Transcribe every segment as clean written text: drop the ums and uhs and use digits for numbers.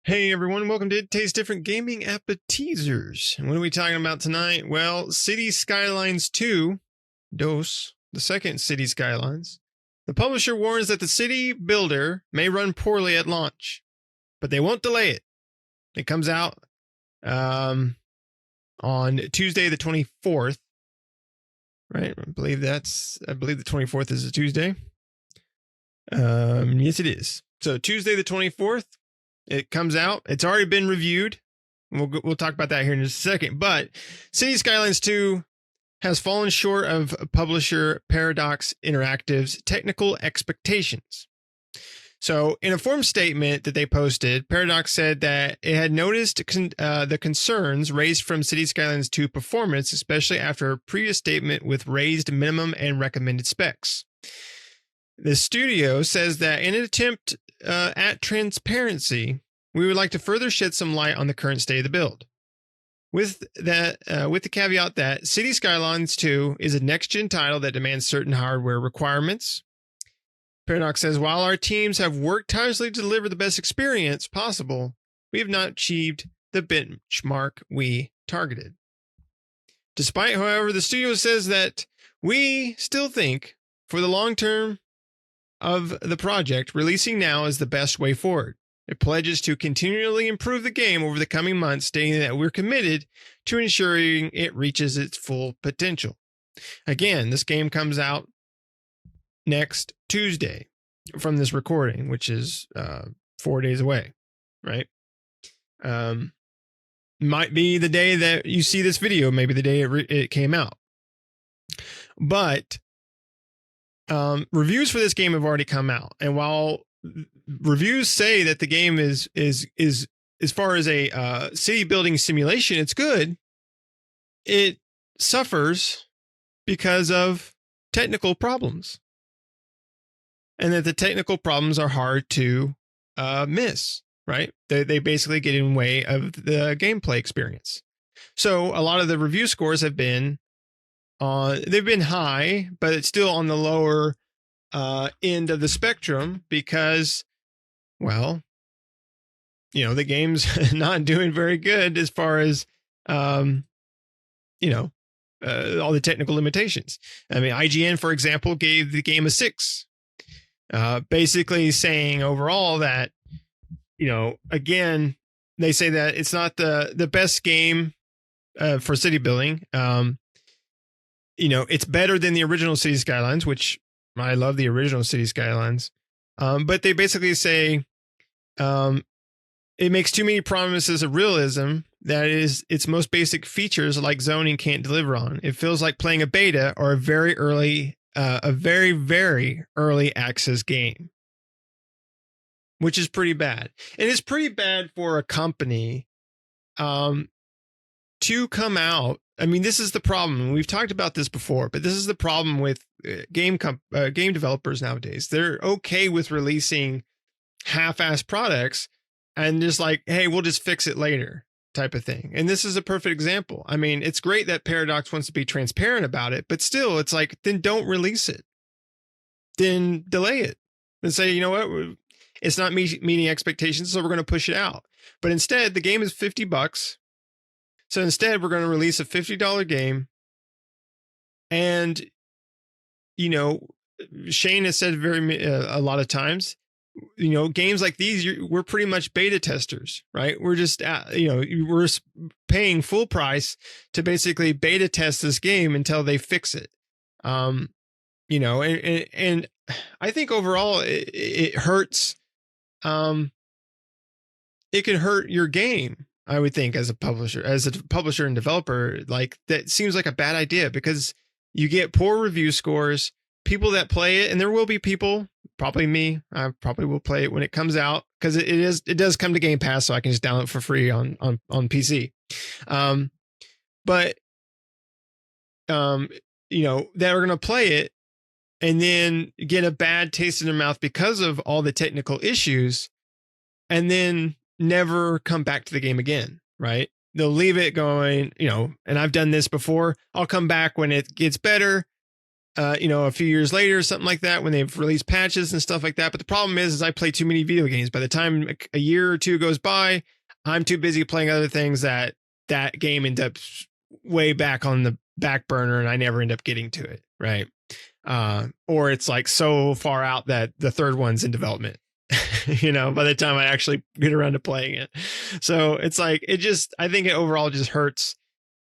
Hey everyone, welcome to Taste Different Gaming Appetizers. And what are we talking about tonight? Well, Cities Skylines 2, the second Cities Skylines. The publisher warns that the city builder may run poorly at launch, but they won't delay it. It comes out on Tuesday the 24th, right? I believe the 24th is a Tuesday. Yes, it is. So Tuesday the 24th. It comes out. It's already been reviewed. We'll talk about that here in just a second. But Cities Skylines 2 has fallen short of publisher Paradox Interactive's technical expectations. So in a form statement that they posted, Paradox said that it had noticed the concerns raised from Cities Skylines 2 performance, especially after a previous statement with raised minimum and recommended specs. The studio says that in an attempt at transparency, we would like to further shed some light on the current state of the build. With the caveat that Cities Skylines 2 is a next-gen title that demands certain hardware requirements. Paradox says, while our teams have worked tirelessly to deliver the best experience possible, we have not achieved the benchmark we targeted. Despite, however, the studio says that we still think, for the long term of the project, releasing now is the best way forward. It pledges to continually improve the game over the coming months, stating that we're committed to ensuring it reaches its full potential. Again, this game comes out next Tuesday from this recording, which is 4 days away, right? Might be the day that you see this video, maybe the day it came out. But reviews for this game have already come out, and while reviews say that the game is as far as a city building simulation, it's good, it suffers because of technical problems, and that the technical problems are hard to miss, right? They basically get in the way of the gameplay experience. So a lot of the review scores have been they've been high, but it's still on the lower end of the spectrum because, well, the game's not doing very good as far as, all the technical limitations. I mean, IGN, for example, gave the game a 6, basically saying overall that, again, they say that it's not the best game for city building. It's better than the original Cities Skylines, which I love the original Cities Skylines. But they basically say it makes too many promises of realism that is its most basic features like zoning can't deliver on. It feels like playing a beta or a very, very early access game, which is pretty bad. And it's pretty bad for a company to come out. I mean, this is the problem. We've talked about this before, but this is the problem with game developers nowadays. They're okay with releasing half-assed products and just like, hey, we'll just fix it later type of thing. And this is a perfect example. I mean, it's great that Paradox wants to be transparent about it, but still, it's like, then don't release it. Then delay it and say, you know what? It's not meeting expectations, so we're going to push it out. But instead, the game is $50. So instead, we're going to release a $50 game. And, Shane has said a lot of times, games like these, we're pretty much beta testers, right? We're just, we're paying full price to basically beta test this game until they fix it. And I think overall it hurts. It can hurt your game. I would think as a publisher and developer, like that seems like a bad idea because you get poor review scores, people that play it, and there will be people, probably me, I probably will play it when it comes out because it does come to Game Pass, so I can just download it for free on PC. That are going to play it and then get a bad taste in their mouth because of all the technical issues, and then never come back to the game again, right? They'll leave it going, and I've done this before. I'll come back when it gets better. a few years later, something like that, when they've released patches and stuff like that. But the problem is I play too many video games. By the time a year or two goes by, I'm too busy playing other things that game ends up way back on the back burner, and I never end up getting to it. Right. Or it's like so far out that the third one's in development, by the time I actually get around to playing it. So it's like, I think it overall just hurts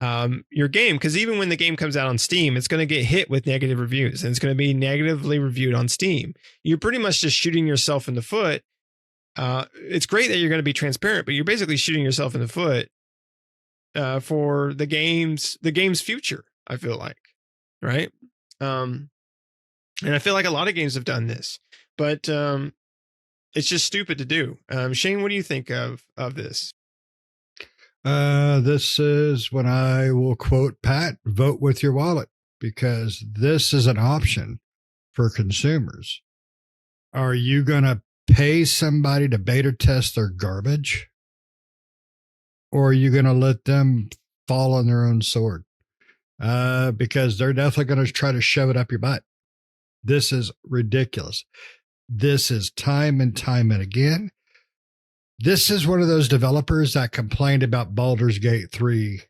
your game, because even when the game comes out on Steam, it's going to get hit with negative reviews, and it's going to be negatively reviewed on Steam. You're pretty much just shooting yourself in the foot. It's great that you're going to be transparent, but you're basically shooting yourself in the foot for the game's future, I feel like. Right. And I feel like a lot of games have done this, but it's just stupid to do. Shane, what do you think of this? This is when I will quote Pat, vote with your wallet, because this is an option for consumers. Are you going to pay somebody to beta test their garbage? Or are you going to let them fall on their own sword? Because they're definitely going to try to shove it up your butt. This is ridiculous. This is time and again. This is one of those developers that complained about Baldur's Gate 3.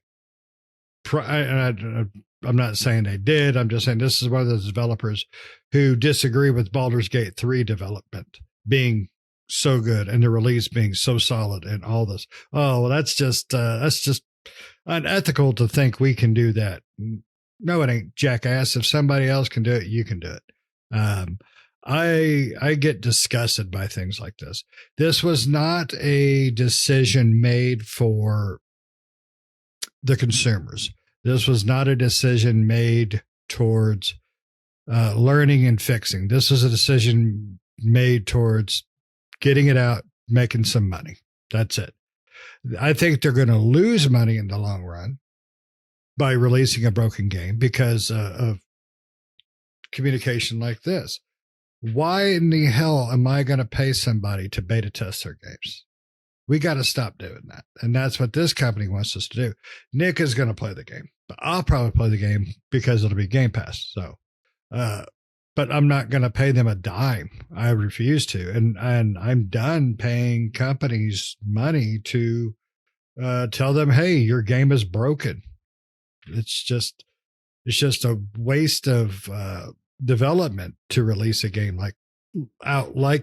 I'm not saying they did. I'm just saying this is one of those developers who disagree with Baldur's Gate 3 development being so good and the release being so solid and all this. Oh, well, that's just unethical to think we can do that. No, it ain't, jackass. If somebody else can do it, you can do it. I get disgusted by things like this. This was not a decision made for the consumers. This was not a decision made towards learning and fixing. This was a decision made towards getting it out, making some money. That's it. I think they're going to lose money in the long run by releasing a broken game because of communication like this. Why in the hell am I going to pay somebody to beta test their games? We got to stop doing that. And that's what this company wants us to do. Nick is going to play the game, but I'll probably play the game because it'll be Game Pass. So, but I'm not going to pay them a dime. I refuse to. And I'm done paying companies money to tell them, hey, your game is broken. It's just a waste of development to release a game like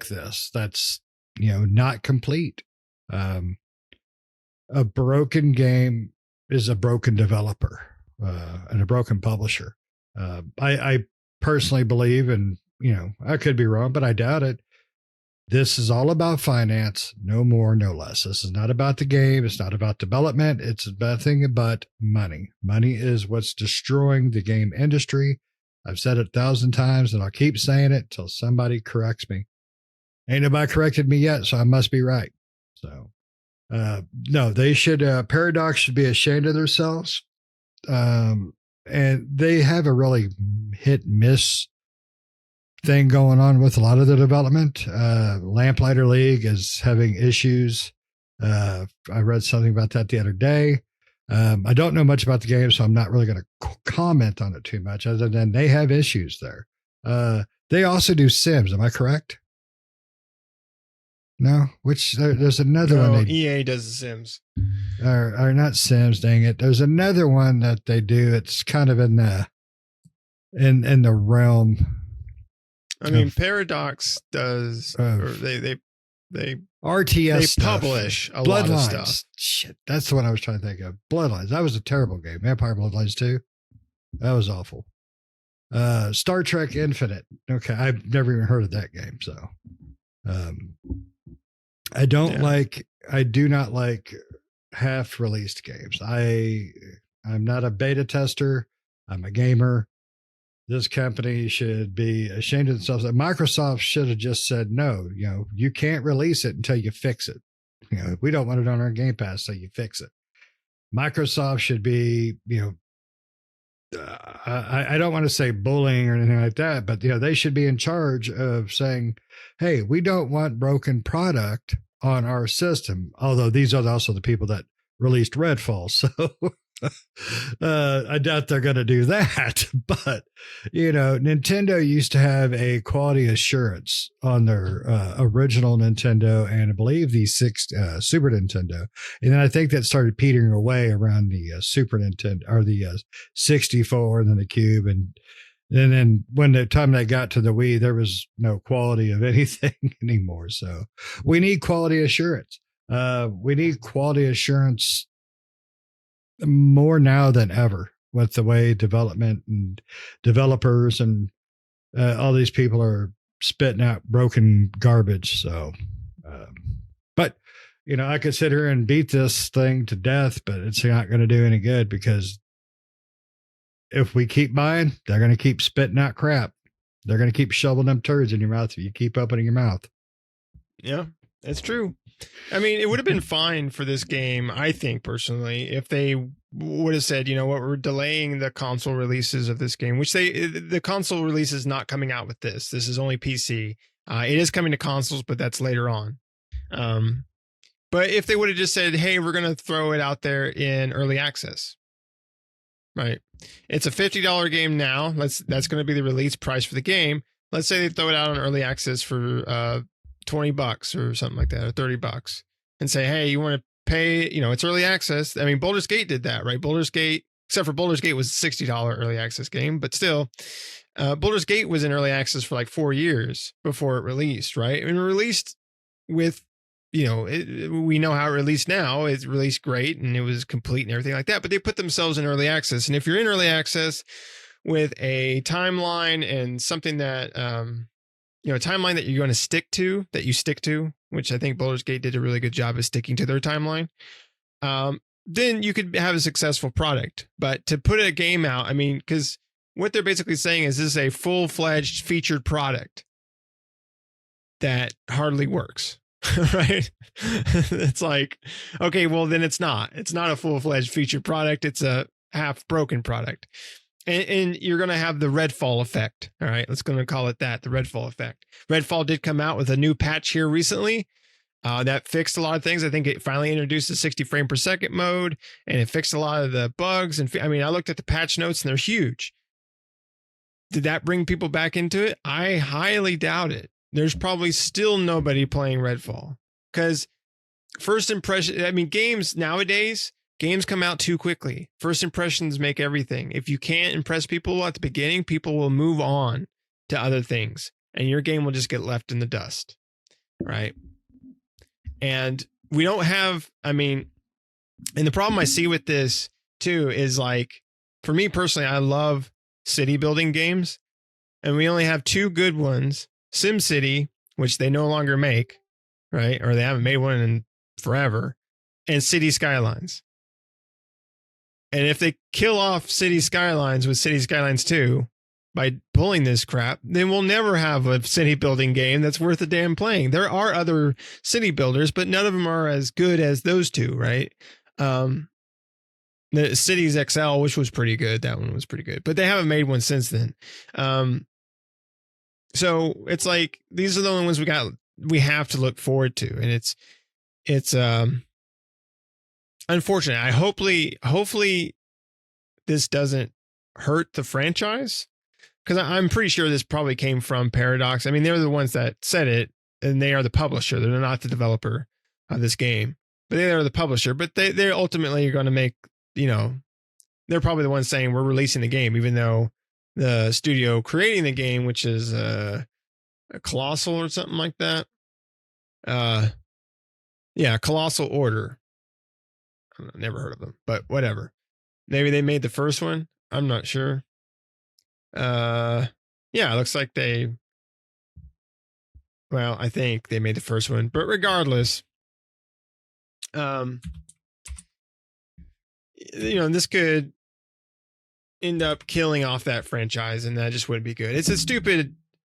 this. That's, not complete. A broken game is a broken developer and a broken publisher. I personally believe, and I could be wrong, but I doubt it. This is all about finance, no more, no less. This is not about the game. It's not about development. It's nothing but money. Money is what's destroying the game industry. I've said it 1,000 times, and I'll keep saying it till somebody corrects me. Ain't nobody corrected me yet, so I must be right. So, no, they should, Paradox should be ashamed of themselves. And they have a really hit miss thing going on with a lot of the development. Lamplighter League is having issues. I read something about that the other day. I don't know much about the game, so I'm not really going to comment on it too much, other than they have issues there. They also do Sims. Am I correct? No, there's another one. EA does the Sims, or not Sims. Dang it! There's another one that they do. It's kind of in the realm. I mean, Paradox does. Or they RTS. They publish a lot of stuff. Shit, that's the one I was trying to think of. Bloodlines. That was a terrible game. Vampire Bloodlines 2. That was awful. Star Trek Infinite. Okay, I've never even heard of that game. So, I do not like half-released games. I'm not a beta tester. I'm a gamer. This company should be ashamed of themselves. Microsoft should have just said, no, you can't release it until you fix it. We don't want it on our Game Pass, so you fix it. Microsoft should be, I don't want to say bullying or anything like that, but they should be in charge of saying, hey, we don't want broken product on our system. Although these are also the people that released Redfall. So I doubt they're going to do that. But, Nintendo used to have a quality assurance on their original Nintendo and I believe the Super Nintendo. And then I think that started petering away around the Super Nintendo or the 64 and then the Cube. And then when the time they got to the Wii, there was no quality of anything anymore. So we need quality assurance. We need quality assurance more now than ever with the way development and developers and all these people are spitting out broken garbage. So, but I could sit here and beat this thing to death, but it's not going to do any good because if we keep buying, they're going to keep spitting out crap. They're going to keep shoveling them turds in your mouth if you keep opening your mouth. Yeah, that's true. I mean, it would have been fine for this game, I think, personally, if they would have said, we're delaying the console releases of this game, which the console release is not coming out with this. This is only PC. It is coming to consoles, but that's later on. But if they would have just said, hey, we're going to throw it out there in early access. Right. It's a $50 game now. That's going to be the release price for the game. Let's say they throw it out on early access for $20 or something like that, or $30 and say, hey, you want to pay, it's early access. I mean, Baldur's Gate did that, right? Baldur's Gate, except for Baldur's Gate was a $60 early access game, but still Baldur's Gate was in early access for like 4 years before it released, right? And it released with, we know how it released now. It's released great and it was complete and everything like that, but they put themselves in early access. And if you're in early access with a timeline and something that, a timeline that you're going to stick to, which I think Baldur's Gate did a really good job of sticking to their timeline, then you could have a successful product. But to put a game out, I mean, because what they're basically saying is this is a full-fledged featured product that hardly works, right? It's like, okay, well, then it's not a full-fledged featured product. It's a half-broken product. And you're going to have the Redfall effect. All right, let's going to call it that, the Redfall effect. Redfall did come out with a new patch here recently that fixed a lot of things. I think it finally introduced the 60 frame per second mode, and it fixed a lot of the bugs. And I mean, I looked at the patch notes, and they're huge. Did that bring people back into it? I highly doubt it. There's probably still nobody playing Redfall because first impression. I mean, games nowadays. Games come out too quickly. First impressions make everything. If you can't impress people at the beginning, people will move on to other things and your game will just get left in the dust. Right. And we don't have, and the problem I see with this too is like, for me personally, I love city building games and we only have two good ones, SimCity, which they no longer make, right? Or they haven't made one in forever, and Cities Skylines. And if they kill off Cities Skylines with Cities Skylines 2 by pulling this crap, then we'll never have a city building game that's worth a damn playing. There are other city builders, but none of them are as good as those two, right? The Cities XL, which was pretty good. That one was pretty good, but they haven't made one since then. So it's like, these are the only ones we have to look forward to. And it's unfortunate. Hopefully this doesn't hurt the franchise, because I'm pretty sure this probably came from Paradox. I mean, they're the ones that said it, and they are the publisher. They're not the developer of this game, but they are the publisher. But they ultimately are going to make, they're probably the ones saying we're releasing the game, even though the studio creating the game, which is a Colossal or something like that. Colossal Order. I've never heard of them, but whatever. Maybe they made the first one. I'm not sure. It looks like I think they made the first one, but regardless, this could end up killing off that franchise, and that just wouldn't be good. It's a stupid,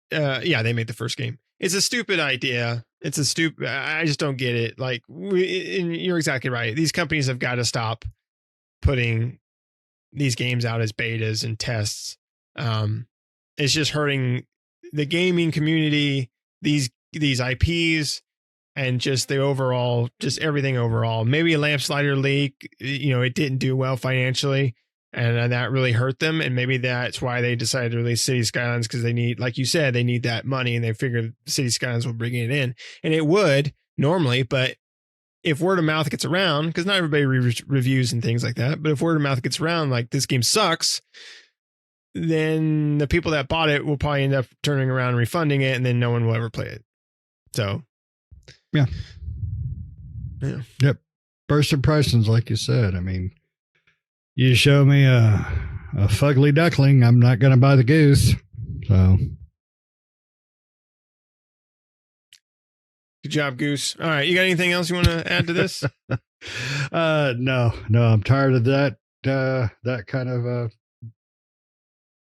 they made the first game. It's a stupid idea. I just don't get it. Like, and you're exactly right. These companies have got to stop putting these games out as betas and tests. It's just hurting the gaming community, these IPs. and just the overall, just everything overall. Maybe a lamp slider leak, it didn't do well financially, and that really hurt them. And maybe that's why they decided to release City Skylines, because they need, like you said, they need that money, and they figured City Skylines will bring it in, and it would normally. But if word of mouth gets around, because not everybody reviews and things like that, but if word of mouth gets around, like this game sucks, then the people that bought it will probably end up turning around and refunding it, and then no one will ever play it. So, yeah. Yeah. Yep. Burst of pricings, like you said. I mean, you show me a fugly duckling, I'm not going to buy the goose. So. Good job, Goose. All right. You got anything else you want to add to this? No, I'm tired of that kind of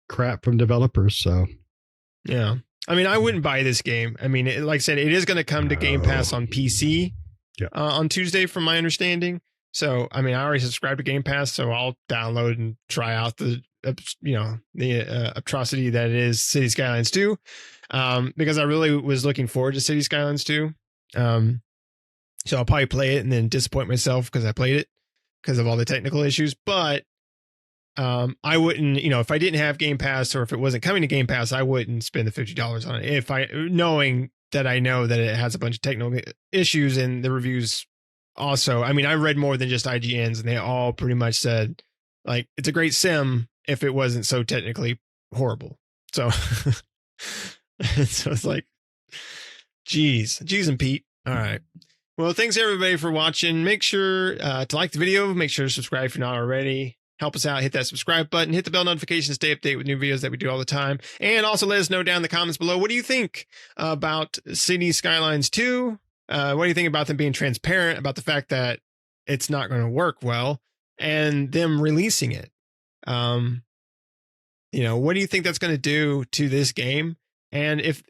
crap from developers. So, yeah. I mean, I wouldn't buy this game. I mean, like I said, it is going to come to Game Pass on PC on Tuesday, from my understanding. So, I mean, I already subscribed to Game Pass, so I'll download and try out the atrocity that is City Skylines 2, because I really was looking forward to City Skylines 2. So I'll probably play it and then disappoint myself because I played it because of all the technical issues. But I wouldn't, if I didn't have Game Pass, or if it wasn't coming to Game Pass, I wouldn't spend the $50 on it. Knowing that I know that it has a bunch of technical issues, and the reviews also, I mean, I read more than just IGN's, and they all pretty much said, like, it's a great sim if it wasn't so technically horrible. So, so it's like, geez and Pete. All right. Well, thanks everybody for watching. Make sure to like the video. Make sure to subscribe if you're not already. Help us out. Hit that subscribe button. Hit the bell notification to stay updated with new videos that we do all the time. And also let us know down in the comments below, what do you think about Cities Skylines 2? What do you think about them being transparent about the fact that it's not going to work well, and them releasing it? What do you think that's going to do to this game? And if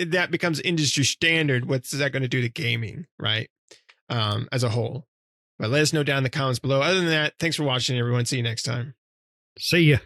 that becomes industry standard, what's that going to do to gaming, right? As a whole. But let us know down in the comments below. Other than that, thanks for watching, everyone. See you next time. See ya.